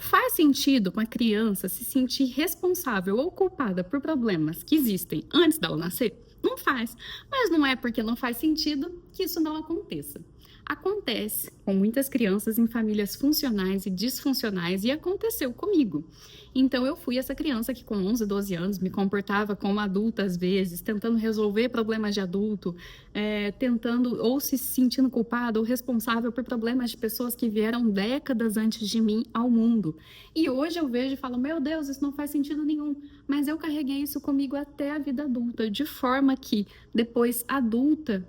Faz sentido uma criança se sentir responsável ou culpada por problemas que existem antes dela nascer? Não faz. Mas não é porque não faz sentido que isso não aconteça. Acontece com muitas crianças em famílias funcionais e disfuncionais e aconteceu comigo. Então eu fui essa criança que com 11, 12 anos me comportava como adulta às vezes, tentando resolver problemas de adulto, tentando ou se sentindo culpada ou responsável por problemas de pessoas que vieram décadas antes de mim ao mundo. E hoje eu vejo e falo, meu Deus, isso não faz sentido nenhum. Mas eu carreguei isso comigo até a vida adulta, de forma que depois adulta,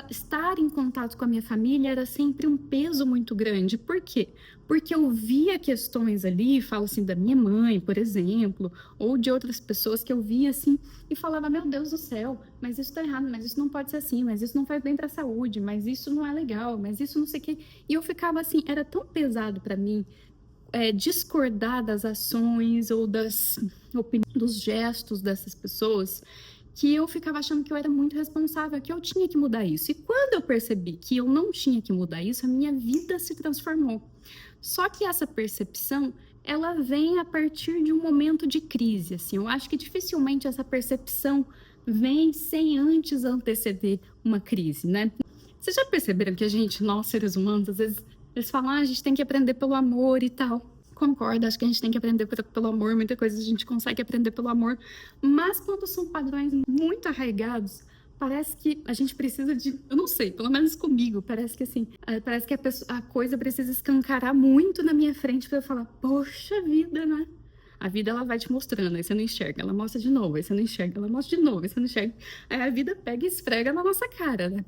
estar em contato com a minha família era sempre um peso muito grande. Por quê? Porque eu via questões ali, falo assim da minha mãe, por exemplo, ou de outras pessoas que eu via assim e falava, meu Deus do céu, mas isso tá errado, mas isso não pode ser assim, mas isso não faz bem para a saúde, mas isso não é legal, mas isso não sei o quê. E eu ficava assim, era tão pesado para mim discordar das ações ou dos gestos dessas pessoas, que eu ficava achando que eu era muito responsável, que eu tinha que mudar isso. E quando eu percebi que eu não tinha que mudar isso, a minha vida se transformou. Só que essa percepção, ela vem a partir de um momento de crise, assim. Eu acho que dificilmente essa percepção vem sem antes anteceder uma crise, né? Vocês já perceberam que nós seres humanos, às vezes, eles falam, a gente tem que aprender pelo amor e tal. Concordo, acho que a gente tem que aprender pelo amor, muita coisa a gente consegue aprender pelo amor, mas quando são padrões muito arraigados, parece que a gente precisa de, eu não sei, pelo menos comigo, parece que assim, parece que a coisa precisa escancarar muito na minha frente para eu falar, poxa vida, né? A vida, ela vai te mostrando, aí você não enxerga, ela mostra de novo, aí você não enxerga, ela mostra de novo, aí você não enxerga, aí a vida pega e esfrega na nossa cara, né?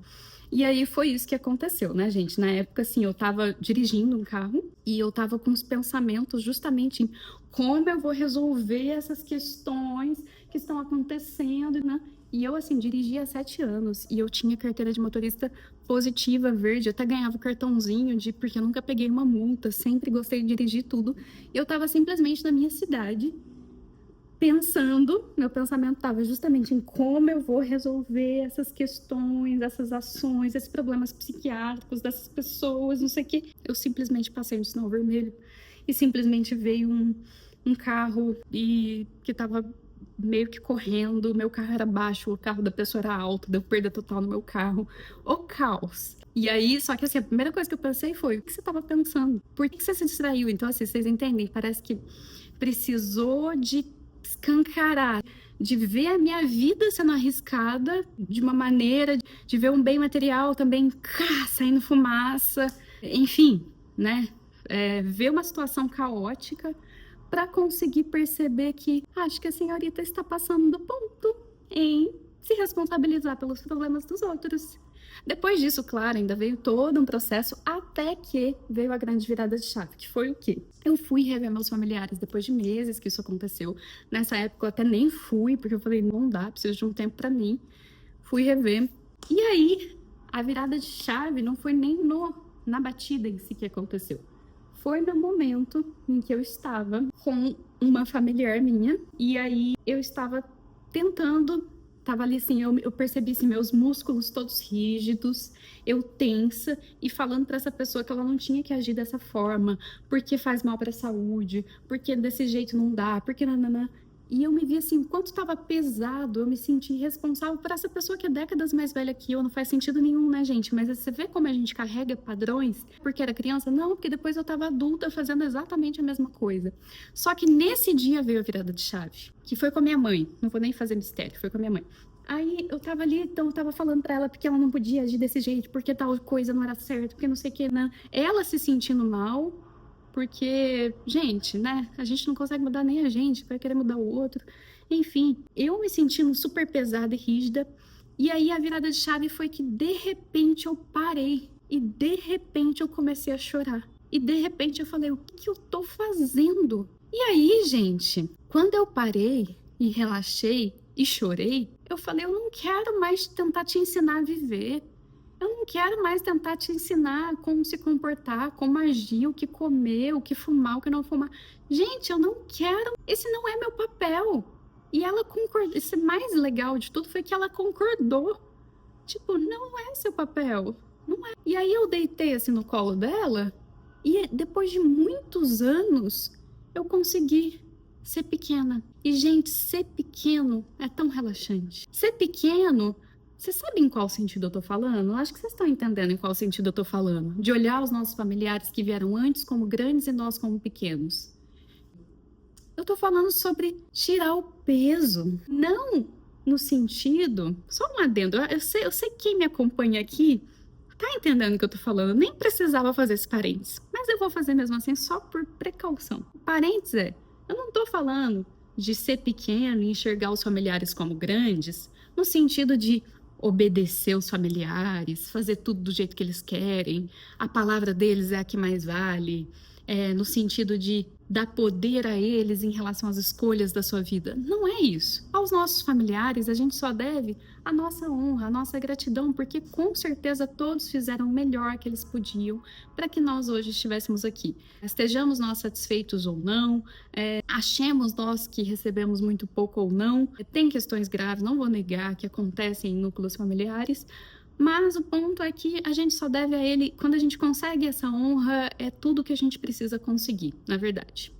E aí foi isso que aconteceu, né, gente? Na época, assim, eu tava dirigindo um carro e eu tava com os pensamentos justamente em como eu vou resolver essas questões que estão acontecendo, né? E eu, assim, dirigia há 7 anos e eu tinha carteira de motorista positiva, verde, eu até ganhava cartãozinho porque eu nunca peguei uma multa, sempre gostei de dirigir tudo. Eu tava simplesmente na minha cidade, pensando, meu pensamento estava justamente em como eu vou resolver essas questões, essas ações, esses problemas psiquiátricos dessas pessoas, não sei o quê. Eu simplesmente passei no sinal vermelho e simplesmente veio um carro e que estava meio que correndo, meu carro era baixo, o carro da pessoa era alto, deu perda total no meu carro, o caos. E aí, só que assim, a primeira coisa que eu pensei foi, o que você estava pensando? Por que você se distraiu? Então, assim, vocês entendem? Parece que precisou de escancarar, de ver a minha vida sendo arriscada de uma maneira, de ver um bem material também saindo fumaça, enfim, né? Ver uma situação caótica para conseguir perceber que acho que a senhorita está passando do ponto em se responsabilizar pelos problemas dos outros. Depois disso, claro, ainda veio todo um processo até que veio a grande virada de chave, que foi o quê? Eu fui rever meus familiares depois de meses que isso aconteceu. Nessa época eu até nem fui, porque eu falei, não dá, preciso de um tempo para mim. Fui rever. E aí, a virada de chave não foi nem na batida em si que aconteceu. Foi no momento em que eu estava com uma familiar minha, e aí eu estava tentando, tava ali assim, eu percebi assim, meus músculos todos rígidos, eu tensa e falando para essa pessoa que ela não tinha que agir dessa forma, porque faz mal para a saúde, porque desse jeito não dá, porque nananã. E eu me vi assim, quanto estava pesado, eu me senti responsável por essa pessoa que é décadas mais velha que eu, não faz sentido nenhum, né, gente? Mas você vê como a gente carrega padrões porque era criança? Não, porque depois eu estava adulta fazendo exatamente a mesma coisa. Só que nesse dia veio a virada de chave, que foi com a minha mãe, não vou nem fazer mistério, foi com a minha mãe. Aí eu tava ali, então eu tava falando pra ela porque ela não podia agir desse jeito, porque tal coisa não era certo, porque não sei o que, né? Ela se sentindo mal, porque, gente, né? A gente não consegue mudar nem a gente, vai querer mudar o outro. Enfim, eu me sentindo super pesada e rígida. E aí a virada de chave foi que de repente eu parei e de repente eu comecei a chorar. E de repente eu falei, o que eu tô fazendo? E aí, gente, quando eu parei e relaxei e chorei, eu falei, eu não quero mais tentar te ensinar a viver. Eu não quero mais tentar te ensinar como se comportar, como agir, o que comer, o que fumar, o que não fumar. Gente, eu não quero. Esse não é meu papel. E ela concordou. Esse mais legal de tudo foi que ela concordou. Tipo, não é seu papel. Não é. E aí eu deitei assim no colo dela E depois de muitos anos, eu consegui ser pequena. E, gente, ser pequeno é tão relaxante. Ser pequeno, você sabe em qual sentido eu tô falando? Eu acho que vocês estão entendendo em qual sentido eu tô falando. De olhar os nossos familiares que vieram antes como grandes e nós como pequenos. Eu tô falando sobre tirar o peso, não no sentido, só um adendo, eu sei quem me acompanha aqui tá entendendo o que eu tô falando, eu nem precisava fazer esse parênteses, mas eu vou fazer mesmo assim só por precaução. O parênteses eu não tô falando de ser pequeno e enxergar os familiares como grandes, no sentido de obedecer os familiares, fazer tudo do jeito que eles querem, a palavra deles é a que mais vale, no sentido de dar poder a eles em relação às escolhas da sua vida. Não é isso. Aos nossos familiares, a gente só deve a nossa honra, a nossa gratidão, porque com certeza todos fizeram o melhor que eles podiam para que nós hoje estivéssemos aqui. Estejamos nós satisfeitos ou não, achemos nós que recebemos muito pouco ou não. Tem questões graves, não vou negar, que acontecem em núcleos familiares, mas o ponto é que a gente só deve a ele, quando a gente consegue essa honra, é tudo que a gente precisa conseguir, na verdade.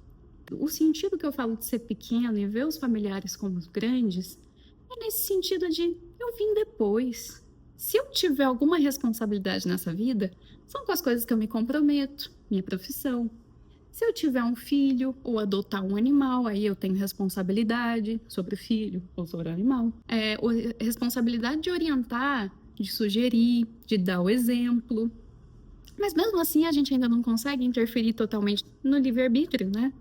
O sentido que eu falo de ser pequeno e ver os familiares como grandes é nesse sentido de eu vim depois. Se eu tiver alguma responsabilidade nessa vida, são com as coisas que eu me comprometo, minha profissão. Se eu tiver um filho ou adotar um animal, aí eu tenho responsabilidade sobre o filho ou sobre o animal. Responsabilidade de orientar, de sugerir, de dar o exemplo. Mas mesmo assim a gente ainda não consegue interferir totalmente no livre-arbítrio, né?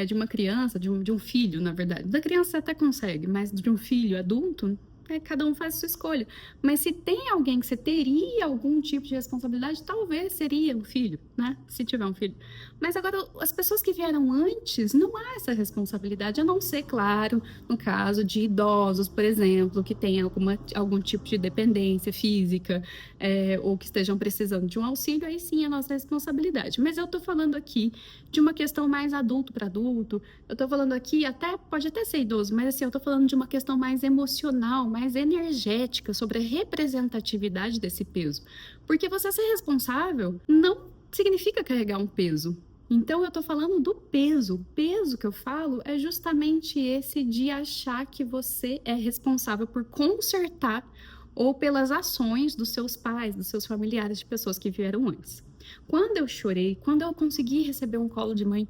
De uma criança, de um filho, na verdade. Da criança você até consegue, mas de um filho adulto, cada um faz a sua escolha. Mas se tem alguém que você teria algum tipo de responsabilidade, talvez seria o filho, né? Se tiver um filho. Mas agora, as pessoas que vieram antes, não há essa responsabilidade, a não ser, claro, no caso de idosos, por exemplo, que tenham algum tipo de dependência física, ou que estejam precisando de um auxílio, aí sim é a nossa responsabilidade. Mas eu tô falando aqui de uma questão mais adulto para adulto, eu tô falando aqui, pode até ser idoso, mas assim, eu tô falando de uma questão mais emocional, mais energética, sobre a representatividade desse peso. Porque você ser responsável não significa carregar um peso. Então, eu tô falando do peso. O peso que eu falo é justamente esse de achar que você é responsável por consertar ou pelas ações dos seus pais, dos seus familiares, de pessoas que vieram antes. Quando eu chorei, quando eu consegui receber um colo de mãe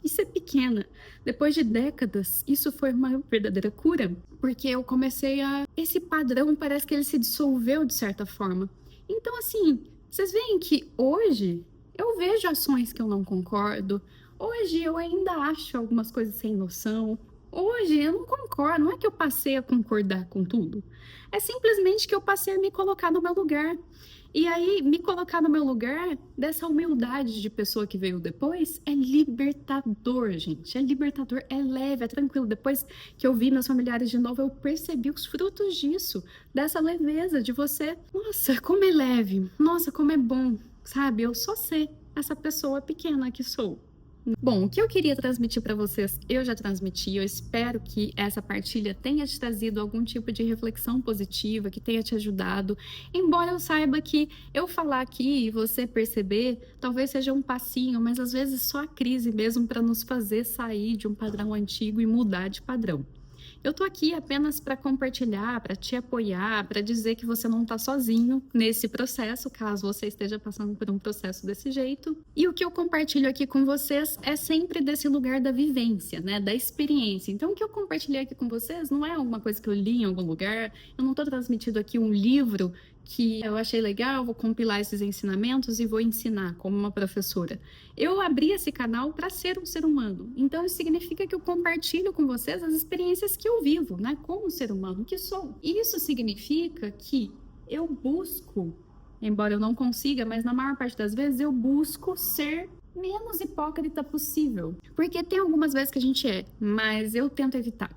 e ser pequena, depois de décadas, isso foi uma verdadeira cura, porque eu comecei esse padrão parece que ele se dissolveu de certa forma. Então, assim, vocês veem que hoje eu vejo ações que eu não concordo, hoje eu ainda acho algumas coisas sem noção, hoje eu não concordo, não é que eu passei a concordar com tudo, é simplesmente que eu passei a me colocar no meu lugar. E aí, me colocar no meu lugar, dessa humildade de pessoa que veio depois, é libertador, gente. É libertador, é leve, é tranquilo. Depois que eu vi meus familiares de novo, eu percebi os frutos disso, dessa leveza de você. Nossa, como é leve, nossa, como é bom, sabe? Eu só ser essa pessoa pequena que sou. Bom, o que eu queria transmitir para vocês, eu já transmiti. Eu espero que essa partilha tenha te trazido algum tipo de reflexão positiva, que tenha te ajudado. Embora eu saiba que eu falar aqui e você perceber, talvez seja um passinho, mas às vezes só a crise mesmo para nos fazer sair de um padrão antigo e mudar de padrão. Eu tô aqui apenas para compartilhar, para te apoiar, para dizer que você não está sozinho nesse processo, caso você esteja passando por um processo desse jeito. E o que eu compartilho aqui com vocês é sempre desse lugar da vivência, né, da experiência. Então, o que eu compartilhei aqui com vocês não é uma coisa que eu li em algum lugar, eu não estou transmitindo aqui um livro que eu achei legal, vou compilar esses ensinamentos e vou ensinar como uma professora. Eu abri esse canal para ser um ser humano, então isso significa que eu compartilho com vocês as experiências que eu vivo, né, como ser humano que sou. Isso significa que eu busco, embora eu não consiga, mas na maior parte das vezes eu busco ser menos hipócrita possível, porque tem algumas vezes que a gente mas eu tento evitar.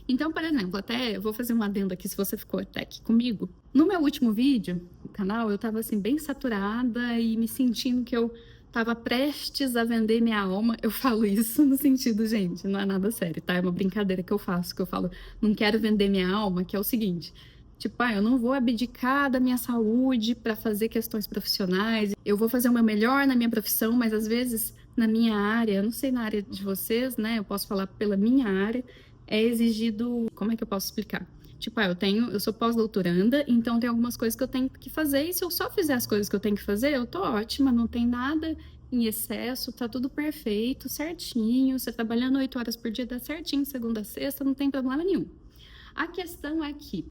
Então, por exemplo, até eu vou fazer um adendo aqui, se você ficou até aqui comigo. No meu último vídeo, no canal, eu tava assim, bem saturada e me sentindo que eu tava prestes a vender minha alma. Eu falo isso no sentido, gente, não é nada sério, tá? É uma brincadeira que eu faço, que eu falo, não quero vender minha alma, que é o seguinte, Tipo, eu não vou abdicar da minha saúde para fazer questões profissionais. Eu vou fazer o meu melhor na minha profissão, mas às vezes na minha área, eu não sei na área de vocês, né? Eu posso falar pela minha área, é exigido, como é que eu posso explicar? Tipo, eu sou pós-doutoranda, então tem algumas coisas que eu tenho que fazer, e se eu só fizer as coisas que eu tenho que fazer, eu tô ótima, não tem nada em excesso, tá tudo perfeito, certinho, você trabalhando 8 horas por dia, dá certinho, segunda a sexta, não tem problema nenhum. A questão é que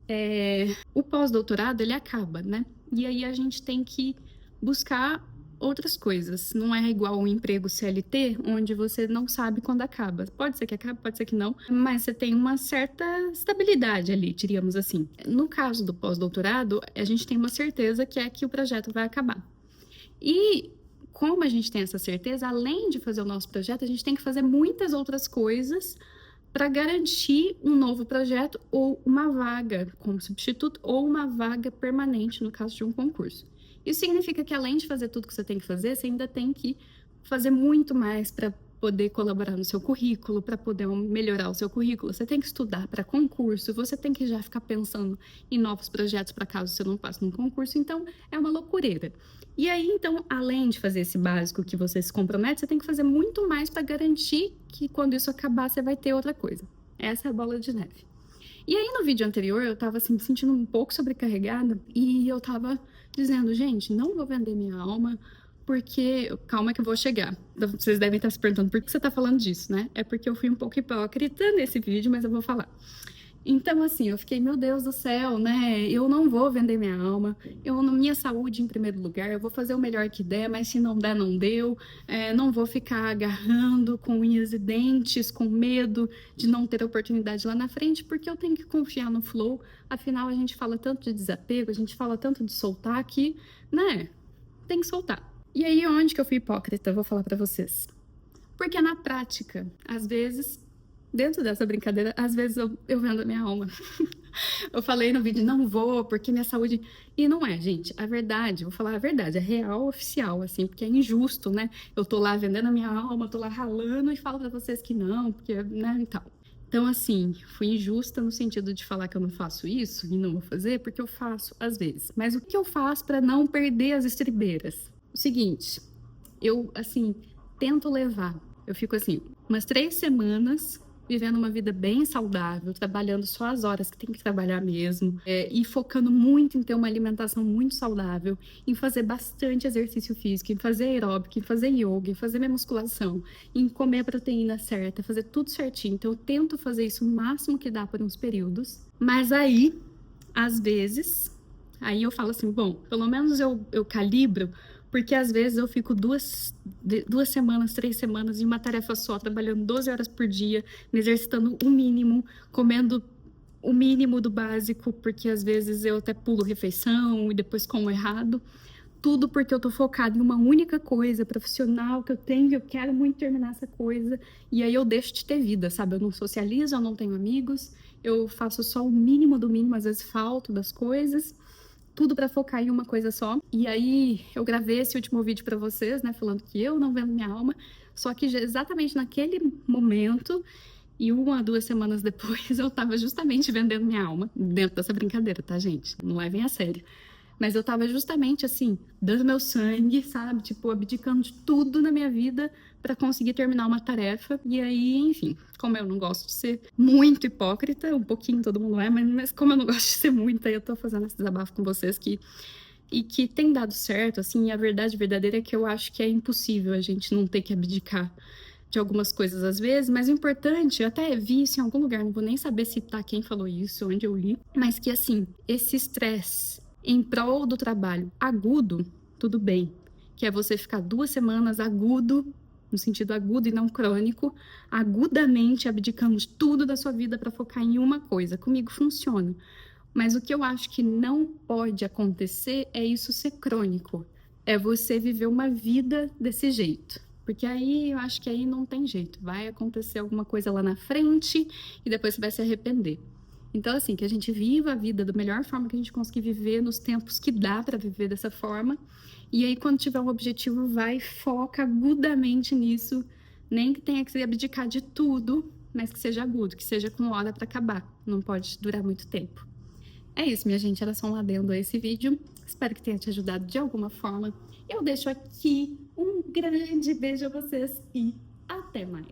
o pós-doutorado, ele acaba, né? E aí a gente tem que buscar outras coisas. Não é igual um emprego CLT, onde você não sabe quando acaba. Pode ser que acabe, pode ser que não, mas você tem uma certa estabilidade ali, diríamos assim. No caso do pós-doutorado, a gente tem uma certeza que é que o projeto vai acabar. E como a gente tem essa certeza, além de fazer o nosso projeto, a gente tem que fazer muitas outras coisas para garantir um novo projeto ou uma vaga como substituto ou uma vaga permanente no caso de um concurso. Isso significa que além de fazer tudo que você tem que fazer, você ainda tem que fazer muito mais para poder colaborar no seu currículo, para poder melhorar o seu currículo. Você tem que estudar para concurso, você tem que já ficar pensando em novos projetos para caso você não passe num concurso. Então, é uma loucureira. E aí, então, além de fazer esse básico que você se compromete, você tem que fazer muito mais para garantir que quando isso acabar, você vai ter outra coisa. Essa é a bola de neve. E aí, no vídeo anterior, eu tava assim, me sentindo um pouco sobrecarregada e eu tava dizendo, gente, não vou vender minha alma, porque. Calma que eu vou chegar. Vocês devem estar se perguntando por que você tá falando disso, né? É porque eu fui um pouco hipócrita nesse vídeo, mas eu vou falar. Então, assim, eu fiquei, meu Deus do céu, né? Eu não vou vender minha alma, minha saúde em primeiro lugar, eu vou fazer o melhor que der, mas se não der, não deu. Não vou ficar agarrando com unhas e dentes, com medo de não ter oportunidade lá na frente, porque eu tenho que confiar no flow. Afinal, a gente fala tanto de desapego, a gente fala tanto de soltar que, né? Tem que soltar. E aí, onde que eu fui hipócrita? Eu vou falar pra vocês. Porque na prática, às vezes, dentro dessa brincadeira, às vezes eu vendo a minha alma. Eu falei no vídeo, não vou, porque minha saúde. E não é, gente. A verdade, vou falar a verdade, é real, oficial, assim, porque é injusto, né? Eu tô lá vendendo a minha alma, tô lá ralando e falo pra vocês que não, porque, né, e tal. Então, assim, fui injusta no sentido de falar que eu não faço isso e não vou fazer, porque eu faço às vezes. Mas o que eu faço para não perder as estribeiras? O seguinte, eu, assim, tento levar. Eu fico, assim, umas 3 semanas vivendo uma vida bem saudável, trabalhando só as horas que tem que trabalhar mesmo, e focando muito em ter uma alimentação muito saudável, em fazer bastante exercício físico, em fazer aeróbico, em fazer yoga, em fazer minha musculação, em comer a proteína certa, fazer tudo certinho. Então, eu tento fazer isso o máximo que dá por uns períodos, mas aí, às vezes, aí eu falo assim, bom, pelo menos eu calibro, porque às vezes eu fico 2 semanas, 3 semanas em uma tarefa só, trabalhando 12 horas por dia, me exercitando o mínimo, comendo o mínimo do básico, porque às vezes eu até pulo refeição e depois como errado. Tudo porque eu tô focada em uma única coisa profissional que eu quero muito terminar essa coisa, e aí eu deixo de ter vida, sabe? Eu não socializo, eu não tenho amigos, eu faço só o mínimo do mínimo, às vezes falto das coisas, tudo para focar em uma coisa só. E aí eu gravei esse último vídeo para vocês, né, falando que eu não vendo minha alma, só que exatamente naquele momento e 1 a 2 semanas depois eu tava justamente vendendo minha alma dentro dessa brincadeira, tá, gente? Não levem a sério. Mas eu tava justamente assim, dando meu sangue, sabe? Tipo, abdicando de tudo na minha vida para conseguir terminar uma tarefa. E aí, enfim, como eu não gosto de ser muito hipócrita, um pouquinho todo mundo é, mas como eu não gosto de ser muito, aí eu tô fazendo esse desabafo com vocês e que tem dado certo, assim, e a verdade verdadeira é que eu acho que é impossível a gente não ter que abdicar de algumas coisas às vezes, mas o importante, eu até vi isso em algum lugar, não vou nem saber citar quem falou isso, onde eu li, mas que assim, esse estresse em prol do trabalho agudo, tudo bem, que é você ficar 2 semanas agudo, no sentido agudo e não crônico, agudamente abdicando de tudo da sua vida para focar em uma coisa. Comigo funciona. Mas o que eu acho que não pode acontecer é isso ser crônico. É você viver uma vida desse jeito. Porque aí eu acho que aí não tem jeito. Vai acontecer alguma coisa lá na frente e depois você vai se arrepender. Então, assim, que a gente viva a vida da melhor forma que a gente conseguir viver, nos tempos que dá para viver dessa forma. E aí, quando tiver um objetivo, vai, foca agudamente nisso. Nem que tenha que se abdicar de tudo, mas que seja agudo, que seja com hora para acabar. Não pode durar muito tempo. É isso, minha gente, era só um adendo a esse vídeo. Espero que tenha te ajudado de alguma forma. Eu deixo aqui um grande beijo a vocês e até mais.